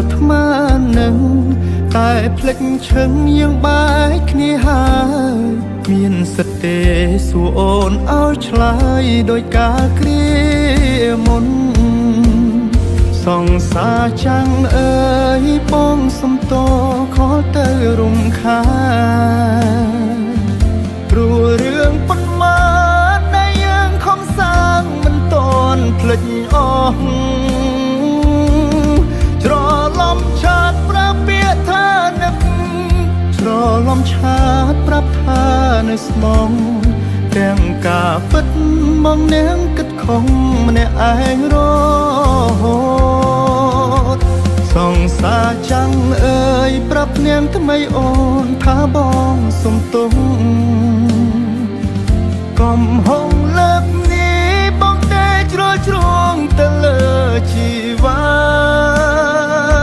ល់ថ្មនឹងតែភ្លេចឈឹងយើងបែកគ្នាហើយមានសិទ្ធទេសួរអូនឲ្យឆ្លើយដោយការគ្រាមុនសង្សារចាំងអើយបងសំតខលទៅរំខានព្រោះរឿងប៉ុន្មានដែលយើងខំសាងមិនតន់ភ្លេចអស់ច្រឡំឆាតប្រាប់ពាក្យថានឹកច្រឡំឆាតប្រាប់ថានៅស្មងទាំងការពិតមកនាងគិតខំម្នាក់ឯងរហូតសង្សារចាំងអើយប្រាប់នាងថ្មីអូនថាបងសុំទោសកុំហងលើកនេះបងតែជ្រុលជ្រងទៅលើជី